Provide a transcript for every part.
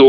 2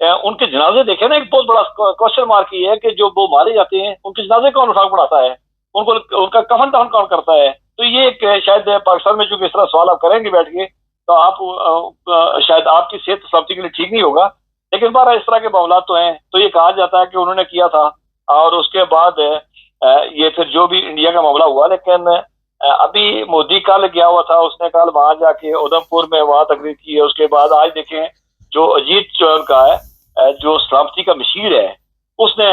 ان کے جنازے دیکھیں نا، ایک بہت بڑا کوشچن مارک یہ ہے کہ جو وہ مارے جاتے ہیں ان کے جنازے کون اٹھا پڑھاتا ہے، ان کو ان کا کفن دفن کون کرتا ہے؟ تو یہ ایک شاید پاکستان میں چونکہ اس طرح سوال آپ کریں گے بیٹھ کے تو آپ شاید آپ کی صحت سلامتی کے لیے ٹھیک نہیں ہوگا، لیکن بارہ اس طرح کے معاملات تو ہیں۔ تو یہ کہا جاتا ہے کہ انہوں نے کیا تھا، اور اس کے بعد یہ پھر جو بھی انڈیا کا معاملہ ہوا، لیکن ابھی مودی کل گیا ہوا تھا، اس نے کل وہاں جا کے ادھم پور میں وہاں تقریر کی ہے۔ اس کے بعد آج دیکھیں جو اجیت چول کا ہے، جو سلامتی کا مشیر ہے، اس نے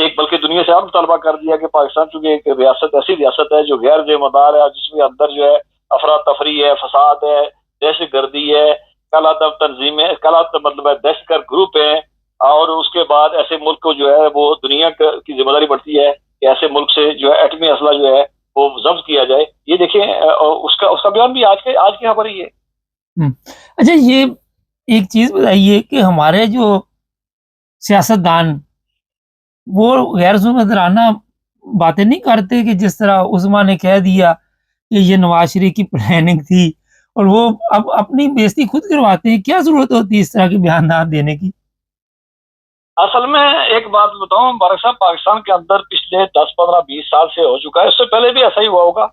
ایک بلکہ دنیا سے مطالبہ کر دیا کہ پاکستان چونکہ ایک ریاست ایسی ریاست ہے جو غیر ذمہ دار ہے، جس کے اندر جو ہے افراتفری ہے، فساد ہے، دہشت گردی ہے، کالعدم تنظیمیں، مطلب ہے دہشت گرد گروپ ہیں، اور اس کے بعد ایسے ملک کو جو ہے وہ دنیا کی ذمہ داری بڑھتی ہے کہ ایسے ملک سے جو ہے ایٹمی اسلحہ جو ہے وہ ضبط کیا جائے۔ یہ دیکھیں اس کا بیان بھی آج کی خبر ہی ہے۔ اچھا، یہ ایک چیز بتائیے کہ ہمارے جو سیاستدان وہ غیر ذمہ دارانہ باتیں نہیں کرتے کہ جس طرح عثمان نے کہہ دیا کہ یہ نواز شریف کی پلاننگ تھی، اور وہ اب اپنی بےزتی خود کرواتے ہیں؟ کیا ضرورت ہوتی ہے اس طرح کے بیانات دینے کی؟ اصل میں ایک بات بتاؤں مبارک صاحب، پاکستان کے اندر پچھلے 10 15 20 سال سے ہو چکا ہے، اس سے پہلے بھی ایسا ہی ہوا ہوگا،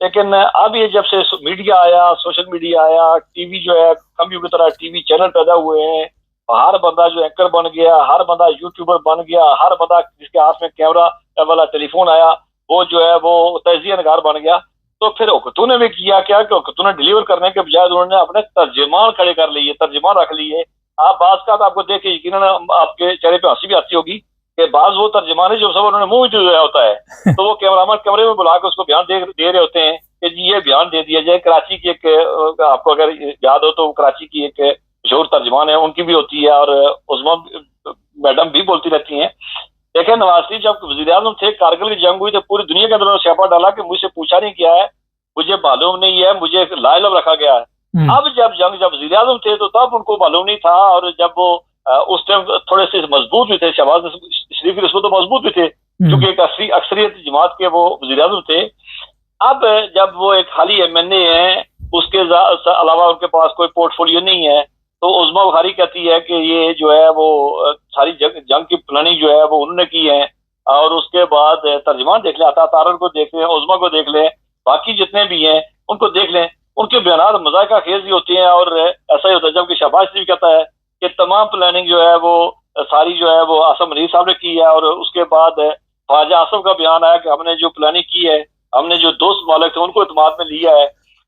لیکن اب یہ جب سے میڈیا آیا، سوشل میڈیا آیا، ٹی وی جو ہے کمپیوٹر کی طرح ٹی وی چینل پیدا ہوئے ہیں، ہر بندہ جو اینکر بن گیا، ہر بندہ یوٹیوبر بن گیا، ہر بندہ جس کے ہاتھ میں کیمرہ والا ٹیلی فون آیا وہ جو ہے وہ تجزیہ نگار بن گیا۔ تو پھر اوکتو نے بھی کیا کیا کہ اوکتو نے ڈیلیور کرنے کے بجائے انہوں نے اپنے ترجمان کھڑے کر لیے، ترجمان رکھ لیے۔ آپ بعض کا آپ کو دیکھ کے یقیناً آپ کے چہرے پہ ہنسی بھی آتی ہوگی کہ بعض وہ ترجمانی جو سب انہوں نے منہ جو ہوتا ہے تو وہ کیمرامین کیمرے میں بلا کے اس کو بیان دے رہے ہوتے ہیں کہ جی یہ بیان دے دیا جائے۔ کراچی کی ایک آپ کو اگر یاد ہو تو کراچی کی ایک مشہور ترجمان ہے، ان کی بھی ہوتی ہے، اور عظما میڈم بھی بولتی رہتی ہیں۔ دیکھیں نواز شریف جب وزیر اعظم تھے، کارگل کی جنگ ہوئی تو پوری دنیا کے اندر سیاپا ڈالا کہ مجھ سے پوچھا نہیں کیا ہے، مجھے معلوم نہیں ہے، مجھے لا علم رکھا گیا ہے۔ اب جب وزیر اعظم تھے تو تب ان کو معلوم نہیں تھا، اور جب وہ اس ٹائم تھوڑے سے مضبوط بھی تھے، شہباز شریف کی نسبت تو مضبوط بھی تھے کیونکہ ایک اکثریت جماعت کے وہ وزیر اعظم تھے۔ اب جب وہ ایک خالی ایم این اے ہیں، اس کے علاوہ ان کے پاس کوئی پورٹ فولیو نہیں ہے، تو عظما بخاری کہتی ہے کہ یہ جو ہے وہ ساری جنگ کی پلاننگ جو ہے وہ انہوں نے کی ہے، اور اس کے بعد ترجمان دیکھ لیں، عطا طارر کو دیکھ لیں، عظما کو دیکھ لیں، باقی جتنے بھی ہیں ان کو دیکھ لیں، ان کے بیانات مذائقہ خیز بھی ہوتے ہیں، اور ایسا ہی ہوتا ہے۔ جبکہ شہباز شریف کہتا ہے کہ تمام پلاننگ جو ہے وہ ساری جو ہے وہ آصف منیر صاحب نے کی ہے، اور اس کے بعد خواجہ آصف کا بیان آیا کہ ہم نے جو پلاننگ کی ہے، ہم نے جو دوست مالک تھے ان کو اعتماد میں لیا ہے،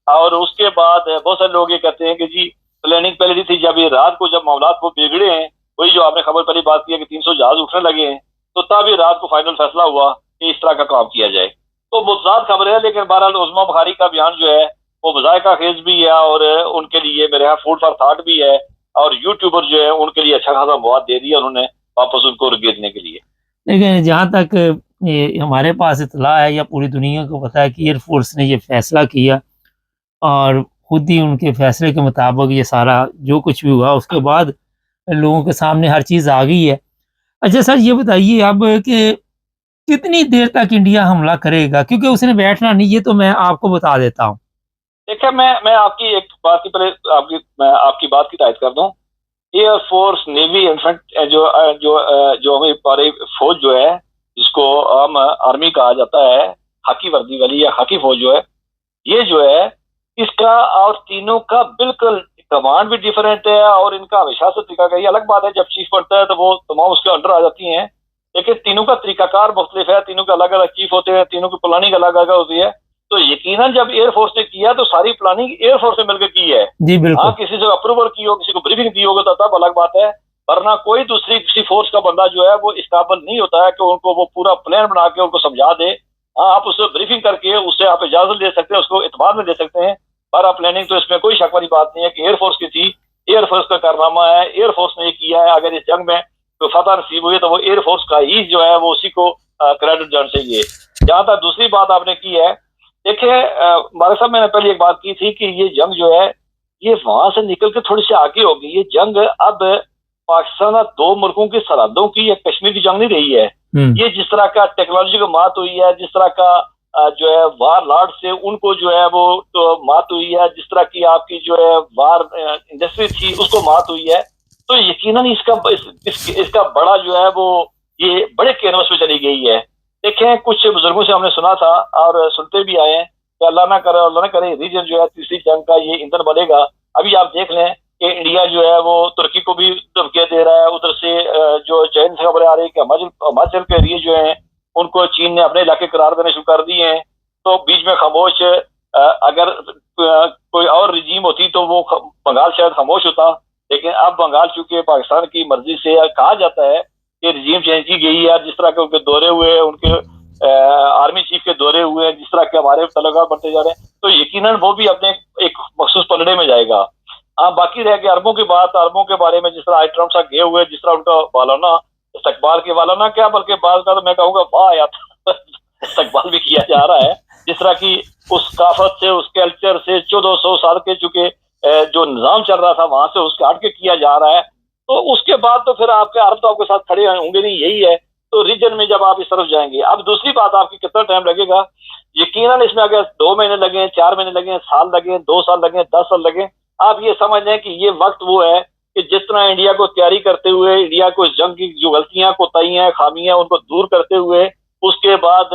اور اس کے بعد بہت سارے لوگ یہ کہتے ہیں کہ جی پلاننگ پہلے نہیں تھی، جب یہ رات کو جب معاملات وہ بگڑے ہیں، وہی جو آپ نے خبر پہلی بات کی ہے کہ 300 جہاز اٹھنے لگے ہیں، تو تب یہ رات کو فائنل فیصلہ ہوا کہ اس طرح کا کام کیا جائے۔ تو متضاد خبر ہے، لیکن بہرحال عظما بخاری کا بیان جو ہے وہ مذائقہ خیز بھی ہے، اور ان کے لیے میرے یہاں فوڈ فار تھاٹ بھی ہے، اور یوٹیوبر جو ہے ان کے لیے اچھا خاصا مواد دے دیا انہوں نے واپس ان کو گیدنے کے لیے۔ لیکن جہاں تک یہ ہمارے پاس اطلاع ہے یا پوری دنیا کو پتہ ہے کہ ایئر فورس نے یہ فیصلہ کیا، اور خود ہی ان کے فیصلے کے مطابق یہ سارا جو کچھ بھی ہوا اس کے بعد لوگوں کے سامنے ہر چیز آ گئی ہے۔ اچھا سر، یہ بتائیے اب کہ کتنی دیر تک انڈیا حملہ کرے گا، کیونکہ اس نے بیٹھنا نہیں، یہ تو میں آپ کو بتا دیتا ہوں۔ دیکھیں میں آپ کی ایک بات کی پہلے میں آپ کی بات کی تائید کر دوں۔ ایئر فورس، نیوی، انفنٹ جو ہماری فوج جو ہے جس کو عام آرمی کہا جاتا ہے، خاکی وردی والی یا خاکی فوج جو ہے، یہ جو ہے اس کا اور تینوں کا بالکل کمانڈ بھی ڈیفرنٹ ہے، اور ان کا ہمیشہ سے طریقہ کا یہ الگ بات ہے، جب چیف بنتا ہے تو وہ تمام اس کے انڈر آ جاتی ہیں، لیکن تینوں کا طریقہ کار مختلف ہے، تینوں کے الگ الگ چیف ہوتے ہیں، تینوں کی پلاننگ الگ الگ ہوتی ہے۔ تو یقیناً جب ایئر فورس نے کیا تو ساری پلاننگ ایئر فورس نے مل کے کی ہے۔ جی بالکل۔ ہاں کسی سے اپروول کی ہو، کسی کو بریفنگ دی ہوگا تو تب الگ بات ہے، ورنہ کوئی دوسری کسی فورس کا بندہ جو ہے وہ اس قابل نہیں ہوتا ہے کہ ان کو وہ پورا پلان بنا کے ان کو سمجھا دے۔ ہاں آپ اس سے بریفنگ کر کے اس سے آپ اجازت لے سکتے ہیں، اس کو اعتماد میں لے سکتے ہیں، پر پلاننگ تو اس میں کوئی شک والی بات نہیں ہے کہ ایئر فورس کی تھی، ایئر فورس کا کارنامہ ہے، ایئر فورس نے یہ کیا ہے۔ اگر اس جنگ میں کوئی فتح نصیب ہوئی تو وہ ایئر فورس کا ہی جو ہے وہ اسی کو کریڈٹ جان چاہیے۔ جہاں تک دوسری بات آپ نے کی ہے، دیکھیں مالک صاحب، میں نے پہلے ایک بات کی تھی کہ یہ جنگ جو ہے یہ وہاں سے نکل کے تھوڑی سی آگے ہوگی۔ یہ جنگ اب پاکستان دو ملکوں کی سرحدوں کی یا کشمیر کی جنگ نہیں رہی ہے۔ یہ جس طرح کا ٹیکنالوجی کو مات ہوئی ہے، جس طرح کا جو ہے وار لارڈ سے ان کو جو ہے وہ مات ہوئی ہے، جس طرح کی آپ کی جو ہے وار انڈسٹری تھی اس کو مات ہوئی ہے، تو یقیناً اس کا بڑا جو ہے وہ یہ بڑے کینوس میں چلی گئی ہے. دیکھیں کچھ بزرگوں سے ہم نے سنا تھا اور سنتے بھی آئے ہیں کہ اللہ نہ کرے ریجن جو ہے تیسری جنگ کا یہ ایندھن بنے گا. ابھی آپ دیکھ لیں کہ انڈیا جو ہے وہ ترکی کو بھی دھمکیاں دے رہا ہے, ادھر سے جو چین سے خبریں آ رہی ہے کہ ہماچل کے ایریے جو ہیں ان کو چین نے اپنے علاقے قرار دینے شروع کر دیے ہیں. تو بیچ میں خاموش اگر کوئی اور رجیم ہوتی تو وہ بنگال شاید خاموش ہوتا, لیکن اب بنگال چونکہ پاکستان کی مرضی سے کہا جاتا ہے کہ رجیم چینج کی گئی ہے, جس طرح کے ان کے دورے ہوئے, ان کے آرمی چیف کے دورے ہوئے, جس طرح کے ہمارے تعلقات بڑھتے جا رہے ہیں, تو یقیناً وہ بھی اپنے ایک مخصوص پلڑے میں جائے گا. باقی رہ گیا عربوں کی بات. عربوں کے بارے میں جس طرح ٹرمپ صاحب گئے ہوئے, جس طرح ان کا والانہ استقبال کے والانہ کیا بلکہ بعض کا تو میں کہوں گا واہ یار استقبال بھی کیا جا رہا ہے, جس طرح کی اس ثقافت سے, اس کلچر سے 1400 سال کے چکے جو نظام چل رہا تھا وہاں سے اس کے ہٹ کے کیا جا رہا ہے. تو اس کے بعد تو پھر آپ کے عرب تو آپ کے ساتھ کھڑے ہوں گے نہیں, یہی ہے. تو ریجن میں جب آپ اس طرف جائیں گے, اب دوسری بات آپ کی کتنا ٹائم لگے گا, یقیناً اس میں اگر 2 مہینے لگیں, 4 مہینے لگیں, سال لگیں, 2 سال لگیں, 10 سال لگیں, آپ یہ سمجھ لیں کہ یہ وقت وہ ہے کہ جس طرح انڈیا کو تیاری کرتے ہوئے, انڈیا کو اس جنگ کی جو غلطیاں کوتاہیاں خامیاں ان کو دور کرتے ہوئے, اس کے بعد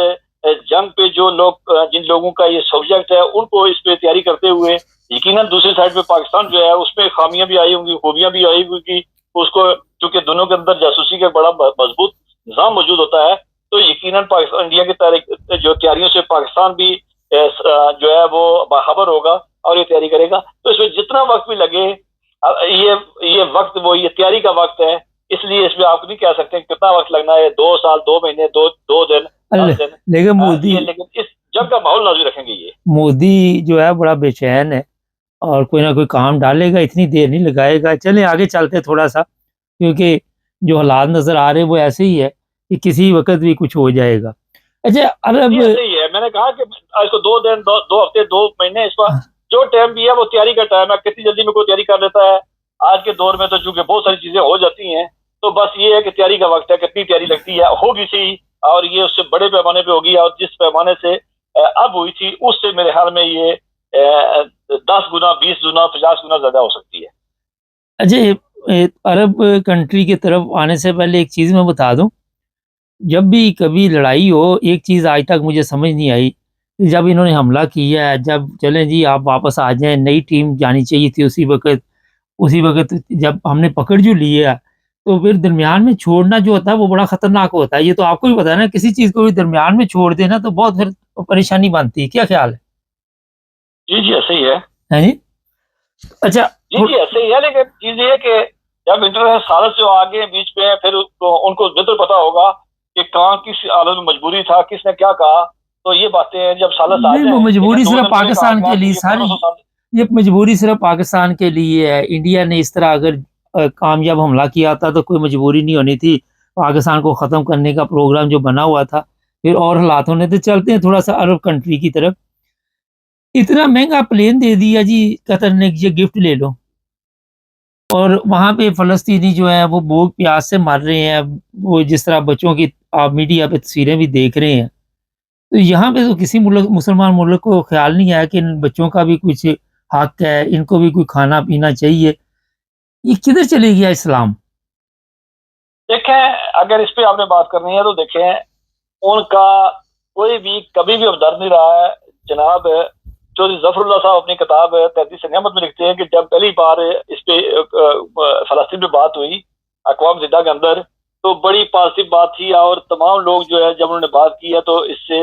جنگ پہ جو لوگ جن لوگوں کا یہ سبجیکٹ ہے ان کو اس پہ تیاری کرتے ہوئے, یقیناً دوسری سائڈ پہ پاکستان جو ہے اس میں خامیاں بھی آئی ہوں گی, خوبیاں بھی آئی ہوں گی. اس کو چونکہ دونوں کے اندر جاسوسی کا بڑا مضبوط نظام موجود ہوتا ہے, تو یقیناً پاکستان انڈیا کی جو تیاریوں سے پاکستان بھی جو ہے وہ باخبر ہوگا اور یہ تیاری کرے گا. تو اس میں جتنا وقت بھی لگے, یہ وقت وہ یہ تیاری کا وقت ہے, اس لیے اس میں آپ نہیں کہہ سکتے کتنا وقت لگنا ہے, 2 سال, 2 مہینے, 2 دن, 10 دن. لیکن اس جنگ کا ماحول نازل رکھیں گے. یہ مودی جو ہے بڑا بے چین ہے اور کوئی نہ کوئی کام ڈالے گا, اتنی دیر نہیں لگائے گا. چلیں آگے چلتے تھوڑا سا, کیونکہ جو حالات نظر آ رہے ہیں وہ ایسے ہی ہے کہ کسی وقت بھی کچھ ہو جائے گا. اچھا عرب ایسے ہی ہے, میں نے کہا کہ اس کو 2 دن, 2 ہفتے, 2 مہینے, اس کا جو ٹائم بھی ہے وہ تیاری کا ٹائم ہے. کتنی جلدی میں کوئی تیاری کر لیتا ہے آج کے دور میں, تو چونکہ بہت ساری چیزیں ہو جاتی ہیں, تو بس یہ ہے کہ تیاری کا وقت ہے. کتنی تیاری لگتی ہے, ہوگی سی, اور یہ اس سے بڑے پیمانے پہ ہوگی, اور جس پیمانے سے اب ہوئی تھی اس سے میرے خیال میں یہ 10 گنا, 20 گنا, 50 گنا زیادہ ہو سکتی ہے. اچھا عرب کنٹری کی طرف آنے سے پہلے ایک چیز میں بتا دوں, جب بھی کبھی لڑائی ہو, ایک چیز آج تک مجھے سمجھ نہیں آئی, جب انہوں نے حملہ کیا ہے, جب چلیں جی آپ واپس آ جائیں, نئی ٹیم جانی چاہیے تھی اسی وقت جب ہم نے پکڑ جو لیا تو پھر درمیان میں چھوڑنا جو ہوتا ہے وہ بڑا خطرناک ہوتا ہے. یہ تو آپ کو بھی پتا ہے نا, کسی چیز کو بھی درمیان میں چھوڑ دینا تو بہت پھر پریشانی بنتی ہے. کیا خیال ہے؟ جی ایسے ہی ہے. جی اچھا جی ایسے ہی ہے, لیکن چیز یہ ہے کہ جب انٹرنیشنل سالت سے آگے بیچ میں, پھر ان کو بہتر پتا ہوگا کہ کہاں کس حالت میں مجبوری تھا, کس نے کیا کہا. تو یہ باتیں جب سالت آ جائیں, وہ مجبوری صرف پاکستان کے لیے ساری, یہ مجبوری صرف پاکستان کے لیے ہے. انڈیا نے اس طرح اگر کامیاب حملہ کیا تھا تو کوئی مجبوری نہیں ہونی تھی. پاکستان کو ختم کرنے کا پروگرام جو بنا ہوا تھا, پھر اور حالات ہونے. تو چلتے ہیں تھوڑا سا عرب کنٹری کی طرف. اتنا مہنگا پلین دے دیا جی قطر نے, یہ گفٹ لے لو, اور وہاں پہ فلسطینی جو ہے وہ بھوک پیاس سے مر رہے ہیں. وہ جس طرح بچوں کی آپ میڈیا پہ تصویریں بھی دیکھ رہے ہیں, تو یہاں پہ تو کسی مسلمان ملک کو خیال نہیں آیا کہ ان بچوں کا بھی کچھ حق ہے, ان کو بھی کوئی کھانا پینا چاہیے. یہ کدھر چلے گیا اسلام؟ دیکھیں اگر اس پہ آپ نے بات کرنی ہے تو دیکھیں, ان کا کوئی بھی کبھی بھی ہمدرد نہیں رہا ہے. جناب چودھری ظفر اللہ صاحب اپنی کتاب تحدیث نعمت میں لکھتے ہیں کہ جب پہلی بار اس پہ فلسطین پہ بات ہوئی اقوام متحدہ کے اندر, تو بڑی پازیٹیو بات تھی, اور تمام لوگ جو ہے جب انہوں نے بات کی ہے تو اس سے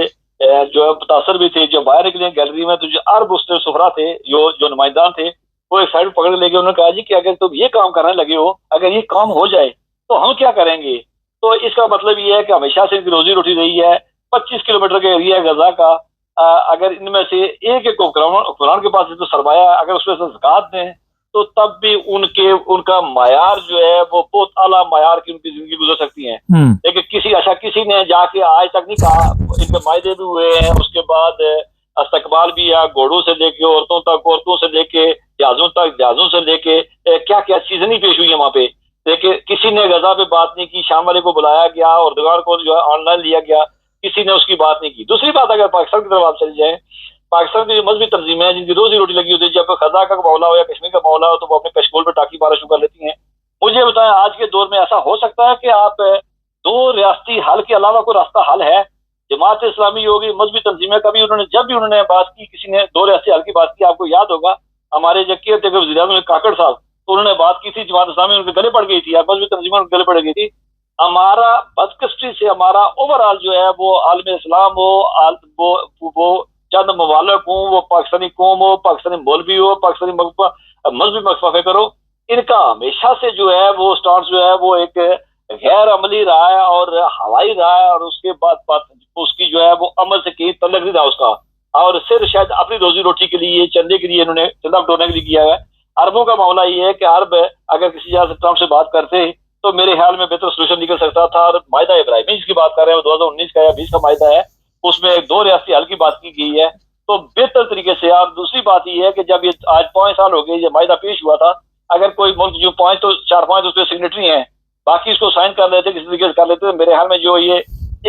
جو ہے متاثر بھی تھے. جو باہر نکلے گیلری میں تو جو عرب اس سے سفرا تھے, جو نمائندان تھے, وہ ایک سائڈ پکڑ لے گئے. انہوں نے کہا جی کہ اگر تم یہ کام کرنے لگے ہو, اگر یہ کام ہو جائے تو ہم کیا کریں گے. تو اس کا مطلب یہ ہے کہ ہمیشہ سے ان کی روزی روٹی رہی ہے 25 کلومیٹر کا ایریا غزہ کا. اگر ان میں سے ایک حکمران کے پاس تو سرمایہ, اگر اس میں سے زکوٰۃ دیں تو تب بھی ان کا معیار جو ہے وہ بہت اعلیٰ معیار کی ان کی زندگی گزر سکتی ہیں. لیکن کسی نے جا کے آج تک نہیں کہا. ان کے معاہدے بھی ہوئے ہیں, اس کے بعد استقبال بھی ہے, گھوڑوں سے لے کے عورتوں تک, عورتوں سے لے کے جہازوں تک, جہازوں سے لے کے کیا کیا چیزیں نہیں پیش ہوئی ہیں وہاں پہ. لیکن کسی نے غزہ پہ بات نہیں کی. شام والے کو بلایا گیا اور اردوغان کو جو ہے آن لائن لیا گیا, کسی نے اس کی بات نہیں کی. دوسری بات, اگر پاکستان کی طرف آپ چل جائیں, پاکستان کی جو مذہبی تنظیمیں ہیں جن کی روزی روٹی لگی ہوتی ہے, جب خزہ کا معاملہ ہو یا کشمیر کا معاملہ ہو تو وہ اپنے کشکول پہ ٹاکی مارا شروع کر لیتی ہیں. مجھے دور میں ایسا ہو سکتا ہے کہ آپ دو ریاستی حل کے علاوہ کوئی راستہ حل ہے؟ جماعت اسلامی ہوگی، مذہبی تنظیمیں، کبھی جب بھی انہوں نے بات کی، کسی نے دو ریاستی حل کی بات کی، آپ کو یاد ہوگا ہمارے جکیت وزیر اعظم کاکڑ صاحب، تو انہوں نے بات کی تھی، جماعت اسلامی ان کے گلے پڑ گئی تھی، مذہبی تنظیمیں ان کے گلے پڑ گئی تھی. ہمارا بدقسمتی سے ہمارا اوور آل جو ہے وہ عالم اسلام ہو، وہ چند ممالک ہوں، وہ پاکستانی قوم ہو، پاکستانی مولوی ہو، پاکستانی مذہبی مقفہ کرو، ان کا ہمیشہ سے جو ہے وہ سٹانس جو ہے وہ ایک غیر عملی رہا ہے اور ہوائی رہا ہے، اور اس کے بعد اس کی جو ہے وہ عمل سے کہیں تعلق نہیں رہا اس کا، اور صرف شاید اپنی روزی روٹی کے لیے، چندے کے لیے انہوں نے چندہ بٹورنے کے لیے کیا ہے. عربوں کا معاملہ یہ ہے کہ عرب اگر کسی جگہ سے ٹرمپ سے بات کرتے تو میرے خیال میں بہتر سولوشن نکل سکتا تھا. اور معاہدہ ابراہیمی جس کی بات کر رہے ہیں وہ 2019 کا یا 20 کا معاہدہ ہے، اس میں ایک دو ریاستی حل کی بات کی گئی ہے، تو بہتر طریقے سے. اور دوسری بات یہ ہے کہ جب یہ آج 5 سال ہو گئے یہ معاہدہ پیش ہوا تھا، اگر کوئی ملک جو 4-5 اس کے سگنیٹری ہیں، باقی اس کو سائن کر لیتے، کسی طریقے سے کر لیتے، میرے خیال میں جو یہ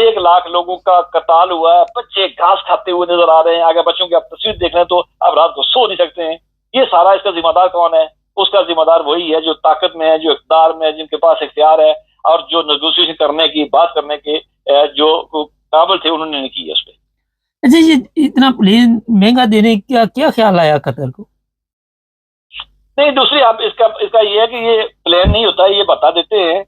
1 لاکھ لوگوں کا قتال ہوا ہے، بچے گھاس کھاتے ہوئے نظر آ رہے ہیں، اگر بچوں کی آپ تصویر دیکھ لیں تو آپ رات کو سو نہیں سکتے ہیں. یہ سارا اس کا ذمہ دار کون ہے؟ اس کا ذمہ دار وہی ہے جو طاقت میں ہے، جو اقتدار میں ہے، جن کے پاس اختیار ہے، اور جو نیگوسیشن کرنے کی، بات کرنے کے جو قابل تھے، انہوں نے نہیں کی ہے اس پہ. اچھا، یہ اتنا پلین مہنگا دینے کا کیا خیال آیا قطر کو؟ نہیں، دوسری آپ اس کا یہ ہے کہ یہ پلان نہیں ہوتا، یہ بتا دیتے ہیں،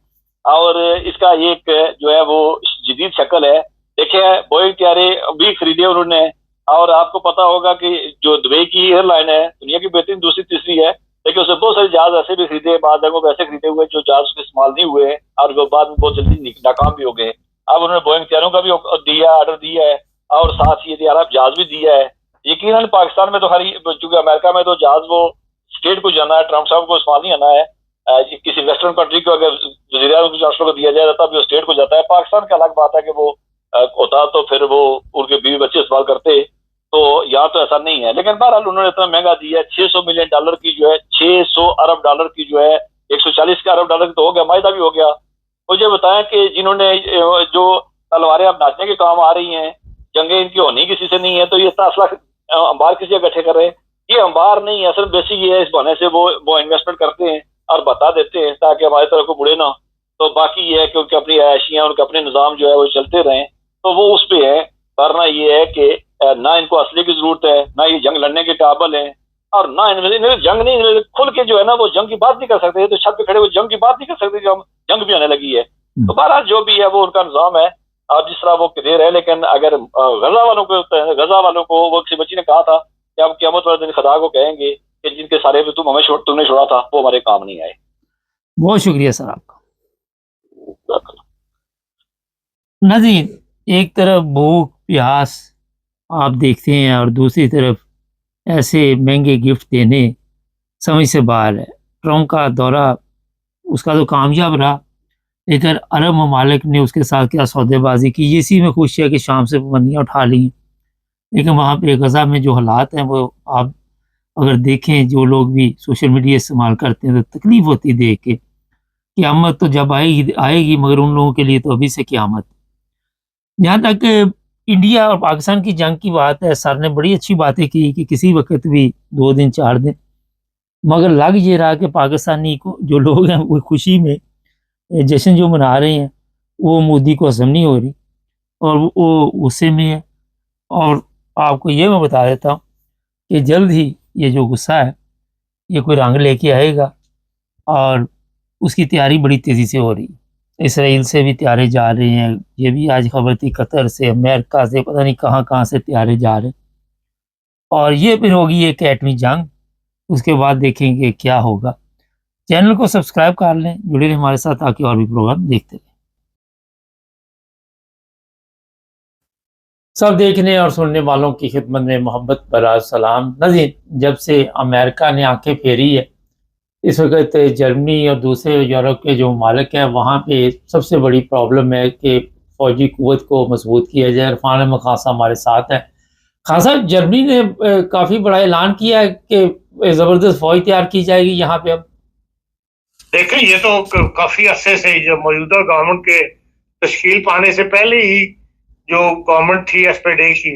اور اس کا ایک جو ہے وہ جدید شکل ہے. دیکھیں بوئنگ طیارے بھی خریدے انہوں نے، اور آپ کو پتا ہوگا کہ جو دبئی کی ایئر لائن ہے دنیا کی بہترین دوسری تیسری ہے، لیکن اس نے بہت سارے جہاز ایسے بھی خریدے، بعض جگہوں پہ ایسے خریدے ہوئے جو جہاز اس کے استعمال نہیں ہوئے اور وہ بعد میں بہت جلدی ناکام بھی ہو گئے. اب انہوں نے بوئنگ طیاروں کا بھی دیا، آرڈر دیا ہے، اور ساتھ ہی عرب جہاز بھی دیا ہے. یقیناً پاکستان میں تو چونکہ امریکہ میں تو جہاز وہ اسٹیٹ کو جانا ہے، ٹرمپ صاحب کو استعمال نہیں آنا ہے. کسی ویسٹرن کنٹری کو اگر وزیر اعظم چانسلر کو دیا جائے تب وہ اسٹیٹ کو جاتا ہے. پاکستان کا الگ بات ہے کہ وہ ہوتا تو پھر وہ ان کے بیوی بچے استعمال کرتے، تو یہاں تو ایسا نہیں ہے. لیکن بہرحال انہوں نے اتنا مہنگا دیا ہے، $600 ملین کی جو ہے، $600 ارب کی جو ہے، 140 ارب ڈالر تو ہو گیا، معاہدہ بھی ہو گیا. مجھے بتائیں کہ جنہوں نے جو تلواریں اب ناچنے کے کام آ رہی ہیں، جنگیں ان کی ہونی کسی سے نہیں ہے، تو یہ اتنا اسلحہ انبار کسی جگہ اکٹھے کر رہے ہیں. یہ انبار نہیں ہے، اصل بیسک یہ ہے، اس بہانے سے وہ انویسٹمنٹ کرتے ہیں اور بتا دیتے ہیں تاکہ ہماری طرف کو بڑھے نہ. تو باقی یہ ہے کہ ان کی اپنی عیاشیاں، ان کے اپنے نظام جو ہے وہ چلتے رہیں، تو وہ اس پہ ہے. ورنہ یہ ہے کہ نہ ان کو اسلحے کی ضرورت ہے، نہ یہ جنگ لڑنے کے قابل ہیں، اور نہ جنگ نہیں کھل کے جو ہے نا وہ جنگ کی بات نہیں کر سکتے. تو چھت پہ کھڑے ہوئے جنگ کی بات نہیں کر سکتے کہ ہم جنگ بھی آنے لگی ہے. تو بہرحال جو بھی ہے وہ ان کا نظام ہے، اور جس طرح وہ دے رہے. لیکن اگر غزہ والوں کو وہ کسی بچی نے کہا تھا کہ ہم قیامت والے دن خدا کو کہیں گے کہ جن کے سارے تم نے چھوڑا تھا وہ ہمارے کام نہیں آئے. بہت شکریہ سر آپ کا. ناظرین، ایک طرف بھوک پیاس آپ دیکھتے ہیں اور دوسری طرف ایسے مہنگے گفٹ دینے سمجھ سے باہر ہے. ٹرمپ کا دورہ اس کا تو کامیاب رہا، لیکن عرب ممالک نے اس کے ساتھ کیا سودے بازی کی، اسی میں خوشی ہے کہ شام سے پابندیاں اٹھا لی. لیکن وہاں پہ غزہ میں جو حالات ہیں وہ آپ اگر دیکھیں، جو لوگ بھی سوشل میڈیا استعمال کرتے ہیں تو تکلیف ہوتی دیکھ کے. قیامت تو جب آئے گی مگر ان لوگوں کے لیے تو ابھی سے قیامت. جہاں تک انڈیا اور پاکستان کی جنگ کی بات ہے، سر نے بڑی اچھی باتیں کی کہ کسی وقت بھی 2 دن 4 دن، مگر لگ یہ رہا کہ پاکستانی کو جو لوگ ہیں وہ خوشی میں جشن جو منا رہے ہیں وہ مودی کو ہضم نہیں ہو رہی اور وہ غصے میں ہے. اور آپ کو یہ میں بتا دیتا ہوں کہ جلد ہی یہ جو غصہ ہے یہ کوئی رنگ لے کے آئے گا، اور اس کی تیاری بڑی تیزی سے ہو رہی ہے. اسرائیل سے بھی تیارے جا رہے ہیں، یہ بھی آج خبر تھی، قطر سے، امریکہ سے، پتہ نہیں کہاں سے تیارے جا رہے ہیں. اور یہ پھر ہوگی ایک ایٹمی جنگ، اس کے بعد دیکھیں گے کیا ہوگا. چینل کو سبسکرائب کر لیں، جڑے رہیں ہمارے ساتھ تاکہ اور بھی پروگرام دیکھتے رہیں. سب دیکھنے اور سننے والوں کی خدمت میں محبت برا سلام. ناظرین، جب سے امریکہ نے آنکھیں پھیری ہے، اس وقت جرمنی اور دوسرے یورپ کے جو ممالک ہیں وہاں پہ سب سے بڑی پرابلم ہے کہ فوجی قوت کو مضبوط کیا جائے. عرفان احمد خان صاحب ہمارے ساتھ ہیں. خان صاحب، جرمنی نے کافی بڑا اعلان کیا ہے کہ زبردست فوج تیار کی جائے گی یہاں پہ. اب دیکھیں، یہ تو کافی عرصے سے جو موجودہ گورنمنٹ کے تشکیل پانے سے پہلے ہی جو گورنمنٹ تھی ایسپیڈے کی،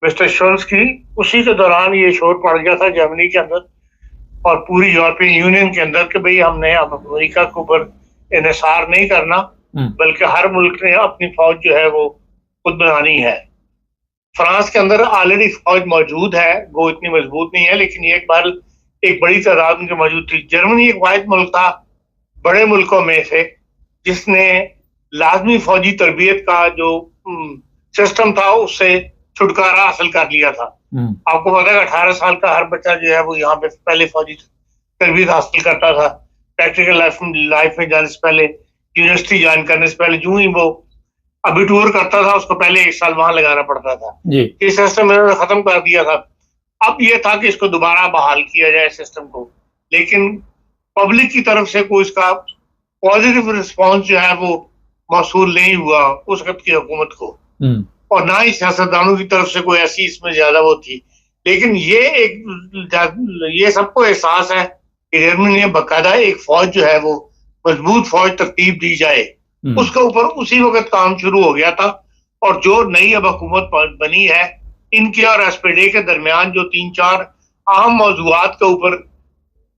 مسٹر شولز کی، اسی کے دوران یہ شور پڑ گیا تھا جرمنی کے اندر اور پوری یورپین یونین کے اندر کہ بھئی ہم نے اب امریکہ کے اوپر انحصار نہیں کرنا، بلکہ ہر ملک نے اپنی فوج جو ہے وہ خود بنانی ہے۔ فرانس کے اندر آلریڈی فوج موجود ہے، وہ اتنی مضبوط نہیں ہے، لیکن ایک بار ایک بڑی تعداد ان کی موجود تھی۔ جرمنی ایک واحد ملک تھا بڑے ملکوں میں سے جس نے لازمی فوجی تربیت کا جو سسٹم تھا اس سے چھٹکارا حاصل کر لیا تھا۔ آپ کو پتا ہے 18 سال کا ہر بچہ جو ہے وہ یہاں پہ پہلے فوجی تربیت حاصل کرتا تھا، پریکٹیکل لائف میں جانے سے پہلے، یونیورسٹی جوائن کرنے سے پہلے، جو ہی وہ ابھی ٹور کرتا تھا اس کو پہلے 1 سال وہاں لگانا پڑتا تھا۔ یہ سسٹم انہوں نے ختم کر دیا تھا۔ اب یہ تھا کہ اس کو دوبارہ بحال کیا جائے سسٹم کو، لیکن پبلک کی طرف سے کوئی اس کا پازیٹیو رسپانس جو ہے وہ موصول نہیں ہوا اس وقت کی حکومت کو، اور نہ ہی سیاستدانوں کی طرف سے کوئی ایسی اس میں زیادہ وہ تھی۔ لیکن یہ سب کو احساس ہے کہ جرمنی نے باقاعدہ ایک فوج جو ہے وہ مضبوط فوج ترتیب دی جائے، اس کے اوپر اسی وقت کام شروع ہو گیا تھا۔ اور جو نئی اب حکومت بنی ہے، ان کے اور SPD کے درمیان جو 3-4 اہم موضوعات کے اوپر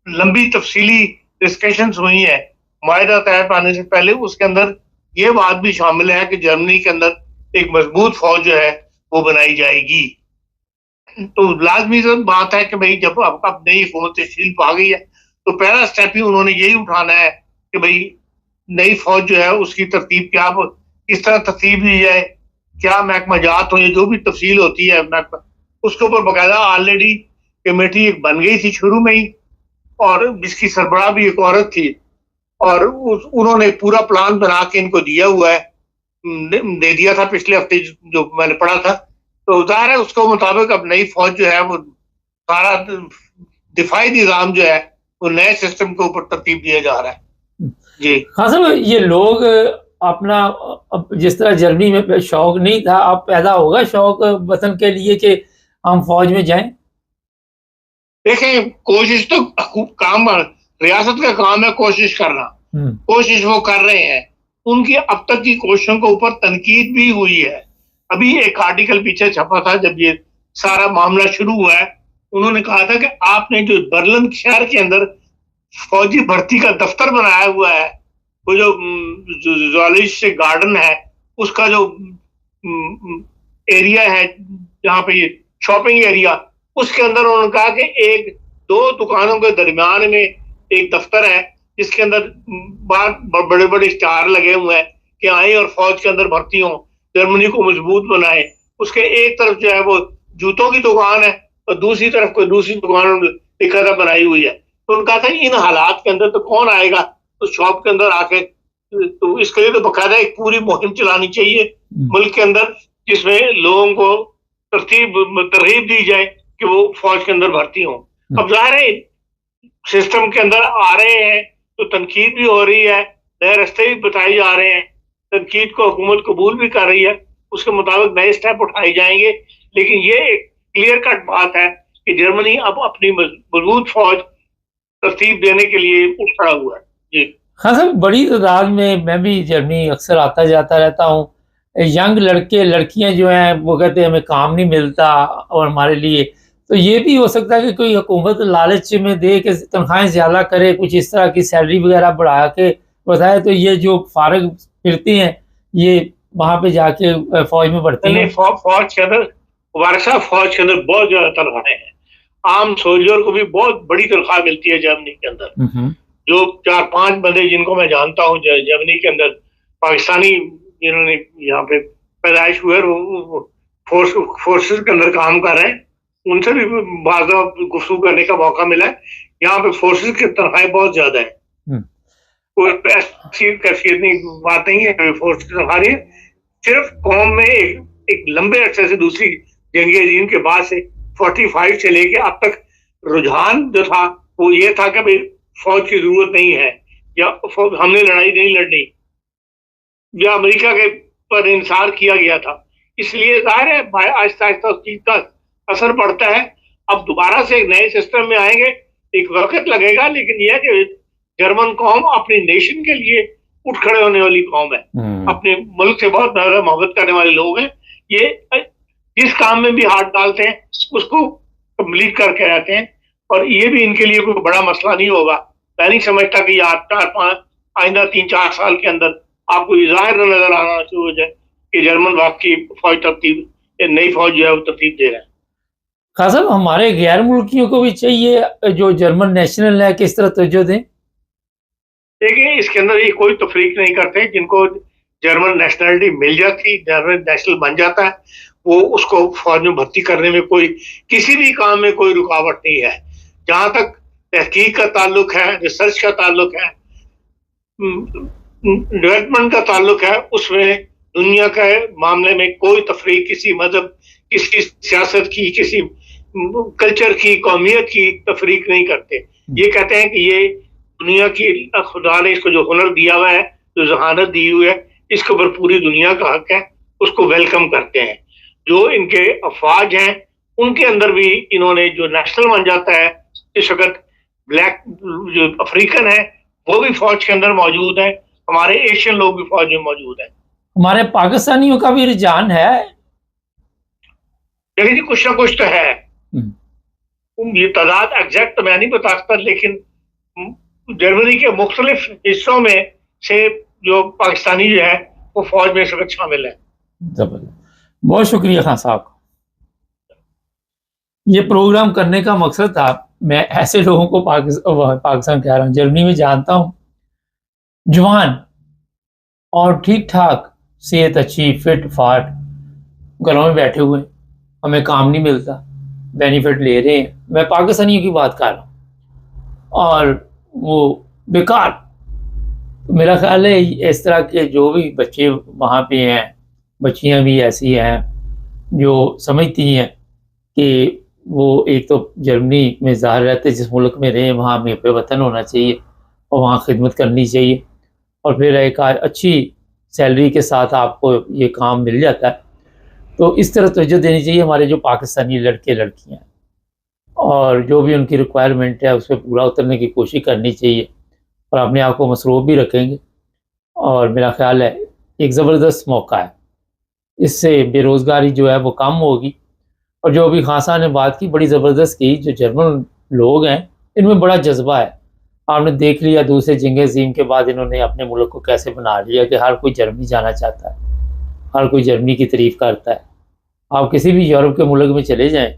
لمبی تفصیلی ڈسکشنز ہوئی ہیں معاہدہ طے پانے سے پہلے، اس کے اندر یہ بات بھی شامل ہے کہ جرمنی کے اندر ایک مضبوط فوج جو ہے وہ بنائی جائے گی۔ تو لازمی بات ہے کہ بھئی جب اب نئی حکومت تشکیل پا گئی ہے تو پہلا سٹیپ ہی انہوں نے یہی اٹھانا ہے کہ بھئی نئی فوج جو ہے اس کی ترتیب کیا، کس طرح ترتیب دی جائے، کیا محکمہ جات ہو، جو بھی تفصیل ہوتی ہے اس کے اوپر باقاعدہ آلریڈی کمیٹی ایک بن گئی تھی شروع میں ہی، اور جس کی سربراہ بھی ایک عورت تھی، اور انہوں نے پورا پلان بنا کے ان کو دیا ہوا ہے، دے دیا تھا پچھلے ہفتے جو میں نے پڑھا تھا۔ تو ظاہر ہے اس کے مطابق اب نئی فوج جو ہے وہ سارا دفاعی نظام جو ہے وہ نئے سسٹم کے اوپر ترتیب دیا جا رہا ہے۔ جی ہاں صاحب، یہ لوگ اپنا جس طرح جرمنی میں شوق نہیں تھا، اب پیدا ہوگا شوق وطن کے لیے کہ ہم فوج میں جائیں؟ دیکھیں، کوشش تو کام ریاست کا کام ہے کوشش کرنا، کوشش وہ کر رہے ہیں۔ ان کی اب تک کی کوششوں کے اوپر تنقید بھی ہوئی ہے۔ ابھی ایک آرٹیکل پیچھے چھپا تھا جب یہ سارا معاملہ شروع ہوا ہے، انہوں نے کہا تھا کہ آپ نے جو برلن شہر کے اندر فوجی بھرتی کا دفتر بنایا ہوا ہے، وہ جو زوالوجسٹک گارڈن ہے اس کا جو ایریا ہے جہاں پہ یہ شاپنگ ایریا، اس کے اندر انہوں نے کہا کہ 1-2 دکانوں کے درمیان میں ایک دفتر ہے جس کے اندر بڑے بڑے اسٹار لگے ہوئے ہیں کہ آئیں اور فوج کے اندر بھرتی ہوں، جرمنی کو مضبوط بنائیں۔ اس کے ایک طرف جو ہے وہ جوتوں کی دکان ہے اور دوسری طرف کوئی دوسری دکان لکھا بنائی ہوئی ہے۔ تو ان کا تھا ان حالات کے اندر تو کون آئے گا اس شاپ کے اندر آ کے، تو اس کے لیے تو باقاعدہ ایک پوری مہم چلانی چاہیے ملک کے اندر، جس میں لوگوں کو ترغیب دی جائے کہ وہ فوج کے اندر بھرتی ہوں۔ اب ظاہر ہے سسٹم کے اندر آ رہے ہیں تو تنقید بھی ہو رہی ہے، نئے راستے بھی بتائے جا رہے ہیں، تنقید کو حکومت قبول بھی کر رہی ہے، اس کے مطابق نئے سٹیپ اٹھائے جائیں گے۔ لیکن یہ ایک کلیئر کٹ بات ہے کہ جرمنی اب اپنی مضبوط فوج ترتیب دینے کے لیے اٹھ کھڑا ہوا ہے۔ جی ہاں صاحب، بڑی تعداد میں بھی جرمنی اکثر آتا جاتا رہتا ہوں، ینگ لڑکے لڑکیاں جو ہیں وہ کہتے ہیں ہمیں کام نہیں ملتا اور ہمارے لیے، تو یہ بھی ہو سکتا ہے کہ کوئی حکومت لالچ میں دے کے تنخواہیں زیادہ کرے، کچھ اس طرح کی سیلری وغیرہ بڑھا کے بتائے، تو یہ جو فارغ پھرتے ہیں یہ وہاں پہ جا کے فوج میں بڑھتے ہیں۔ فوج کے اندر فوج کے اندر بہت زیادہ تنخواہیں ہیں، عام سولجر کو بھی بہت بڑی تنخواہ ملتی ہے جرمنی کے اندر۔ جو 4-5 بندے جن کو میں جانتا ہوں جرمنی کے اندر پاکستانی جنہوں نے یہاں پہ پیدائش ہوئے فورسز کے اندر کام کر رہے ہیں، ان سے بھی بعض گفتگو کرنے کا موقع ملا ہے۔ یہاں پہ فورسز کی تنخواہیں بہت زیادہ ہیں، کوئی کیفیت نہیں، بات نہیں ہے فورس کی تنخواہ ہے، صرف قوم میں ایک لمبے عرصے سے دوسری جنگ عظیم کے بعد سے 45 سے لے کے اب تک رجحان جو تھا وہ یہ تھا کہ بھئی فوج کی ضرورت نہیں ہے، یا ہم نے لڑائی نہیں لڑنی، یا امریکہ کے پر انحصار کیا گیا تھا۔ اس لیے ظاہر ہے آہستہ آہستہ اس چیز کا اثر پڑتا ہے۔ اب دوبارہ سے ایک نئے سسٹم میں آئیں گے، ایک وقت لگے گا، لیکن یہ کہ جرمن قوم اپنی نیشن کے لیے اٹھ کھڑے ہونے والی قوم ہے، اپنے ملک سے بہت زیادہ محبت کرنے والے لوگ ہیں۔ یہ جس کام میں بھی ہاتھ ڈالتے ہیں اس کو کمپلیٹ کر کے رہتے ہیں، اور یہ بھی ان کے لیے کوئی بڑا مسئلہ نہیں ہوگا۔ میں نہیں سمجھتا کہ یہ آئندہ 3-4 سال کے اندر آپ کو یہ ظاہر نظر آنا شروع ہو جائے کہ جرمن واقعی فوج ترتیب نئی فوج جو ہے وہ ترتیب دے رہے ہیں. خان صاحب ہمارے غیر ملکیوں کو بھی چاہیے جو جرمن نیشنل ہے کس طرح توجہ دیں؟ دیکھیں اس کے اندر یہ کوئی تفریق نہیں کرتے. جن کو جرمن نیشنلٹی مل جاتی، جرمن نیشنل بن جاتا ہے، وہ اس کو فوج میں بھرتی کرنے میں کوئی کسی بھی کام میں کوئی رکاوٹ نہیں ہے. جہاں تک تحقیق کا تعلق ہے، ریسرچ کا تعلق ہے، ڈیولپمنٹ کا تعلق ہے، اس میں دنیا کے معاملے میں کوئی تفریق کسی مذہب، کسی سیاست کی، کسی کلچر کی، قومیت کی تفریق نہیں کرتے. یہ کہتے ہیں کہ یہ دنیا کی خدا نے اس کو جو ہنر دیا ہوا ہے، جو ذہانت دی ہوئی ہے، اس کے اوپر پوری دنیا کا حق ہے، اس کو ویلکم کرتے ہیں. جو ان کے افواج ہیں ان کے اندر بھی انہوں نے جو نیشنل بن جاتا ہے، اس وقت بلیک جو افریقن ہے وہ بھی فوج کے اندر موجود ہیں، ہمارے ایشین لوگ بھی فوج میں موجود ہیں. ہمارے پاکستانیوں کا بھی رجحان ہے؟ لیکن جی کچھ نہ کچھ تو ہے. یہ تعداد ایگزیکٹ میں نہیں بتا سکتا، لیکن جرمنی کے مختلف حصوں میں سے جو پاکستانی جو ہے وہ فوج میں اس وقت شامل ہے. بہت شکریہ خان صاحب. یہ پروگرام کرنے کا مقصد تھا، میں ایسے لوگوں کو پاکستان کہہ رہا ہوں، جرمنی میں جانتا ہوں، جوان اور ٹھیک ٹھاک صحت اچھی، فٹ فاٹ، گھروں میں بیٹھے ہوئے، ہمیں کام نہیں ملتا، بینیفٹ لے رہے ہیں. میں پاکستانیوں کی بات کر رہا ہوں، اور وہ بیکار. میرا خیال ہے اس طرح کے جو بھی بچے وہاں پہ ہیں، بچیاں بھی ایسی ہیں جو سمجھتی ہیں کہ وہ ایک تو جرمنی میں ظاہر رہتے، جس ملک میں رہیں وہاں ہمیں پہ وطن ہونا چاہیے اور وہاں خدمت کرنی چاہیے، اور پھر ایک اچھی سیلری کے ساتھ آپ کو یہ کام مل جاتا ہے. تو اس طرح توجہ دینی چاہیے ہمارے جو پاکستانی لڑکے لڑکیاں ہیں، اور جو بھی ان کی ریکوائرمنٹ ہے اس پہ پورا اترنے کی کوشش کرنی چاہیے، اور اپنے آپ کو مصروف بھی رکھیں گے. اور میرا خیال ہے ایک زبردست موقع ہے، اس سے بے روزگاری جو ہے وہ کم ہوگی. اور جو ابھی خان صاحب نے بات کی بڑی زبردست کی، جو جرمن لوگ ہیں ان میں بڑا جذبہ ہے. آپ نے دیکھ لیا دوسرے جنگ عظیم کے بعد انہوں نے اپنے ملک کو کیسے بنا لیا کہ ہر کوئی جرمنی جانا چاہتا ہے، ہر کوئی جرمنی کی تعریف کرتا ہے. آپ کسی بھی یورپ کے ملک میں چلے جائیں،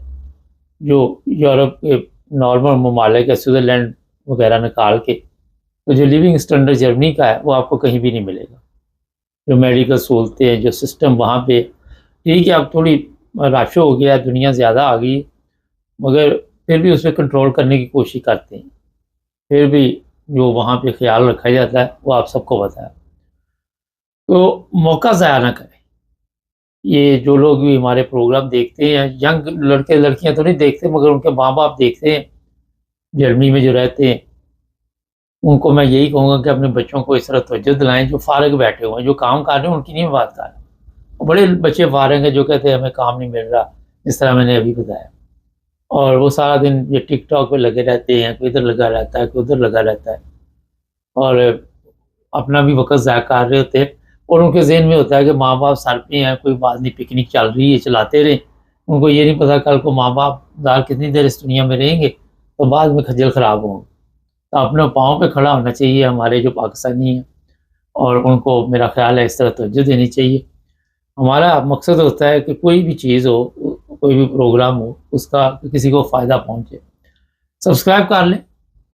جو یورپ کے نارمل ممالک ہے، سوئٹزرلینڈ وغیرہ نکال کے، تو جو لیونگ اسٹینڈرڈ جرمنی کا ہے وہ آپ کو کہیں بھی نہیں ملے گا. جو میڈیکل سہولتیں ہیں، جو سسٹم وہاں پہ، ٹھیک ہے اب تھوڑی رش ہو گیا، دنیا زیادہ آ گئی، مگر پھر بھی اس پہ کنٹرول کرنے کی کوشش کرتے ہیں. پھر بھی جو وہاں پہ خیال رکھا جاتا ہے وہ آپ سب کو پتہ ہے. تو موقع ضائع نہ کریں. یہ جو لوگ بھی ہمارے پروگرام دیکھتے ہیں، ینگ لڑکے لڑکیاں تو نہیں دیکھتے، مگر ان کے ماں باپ دیکھتے ہیں جرمنی میں جو رہتے ہیں، ان کو میں یہی کہوں گا کہ اپنے بچوں کو اس طرح توجہ دلائیں. جو فارغ بیٹھے ہوئے ہیں، جو کام کر رہے ہیں، ان کی نہیں بات کر رہا. بڑے بچے فارغ ہیں جو کہتے ہیں ہمیں کام نہیں مل رہا، جس طرح میں نے ابھی بتایا، اور وہ سارا دن یہ ٹک ٹاک پہ لگے رہتے ہیں، کوئی ادھر لگا رہتا ہے، کوئی ادھر لگا رہتا ہے، اور اپنا بھی وقت ضائع کر رہے ہوتے ہیں. اور ان کے ذہن میں ہوتا ہے کہ ماں باپ سر پہ ہیں، کوئی بات نہیں، پکنک چل رہی ہے، چلاتے رہیں. ان کو یہ نہیں پتا کل کو ماں باپ دار کتنی دیر اس دنیا میں رہیں گے تو بعد میں کھجل خراب ہوں گے. تو اپنے پاؤں پہ کھڑا ہونا چاہیے ہمارے جو پاکستانی ہیں، اور ان کو میرا خیال ہے اس طرح توجہ دینی چاہیے. ہمارا مقصد ہوتا ہے کہ کوئی بھی چیز ہو، کوئی بھی پروگرام ہو، اس کا کسی کو فائدہ پہنچے. سبسکرائب کر لیں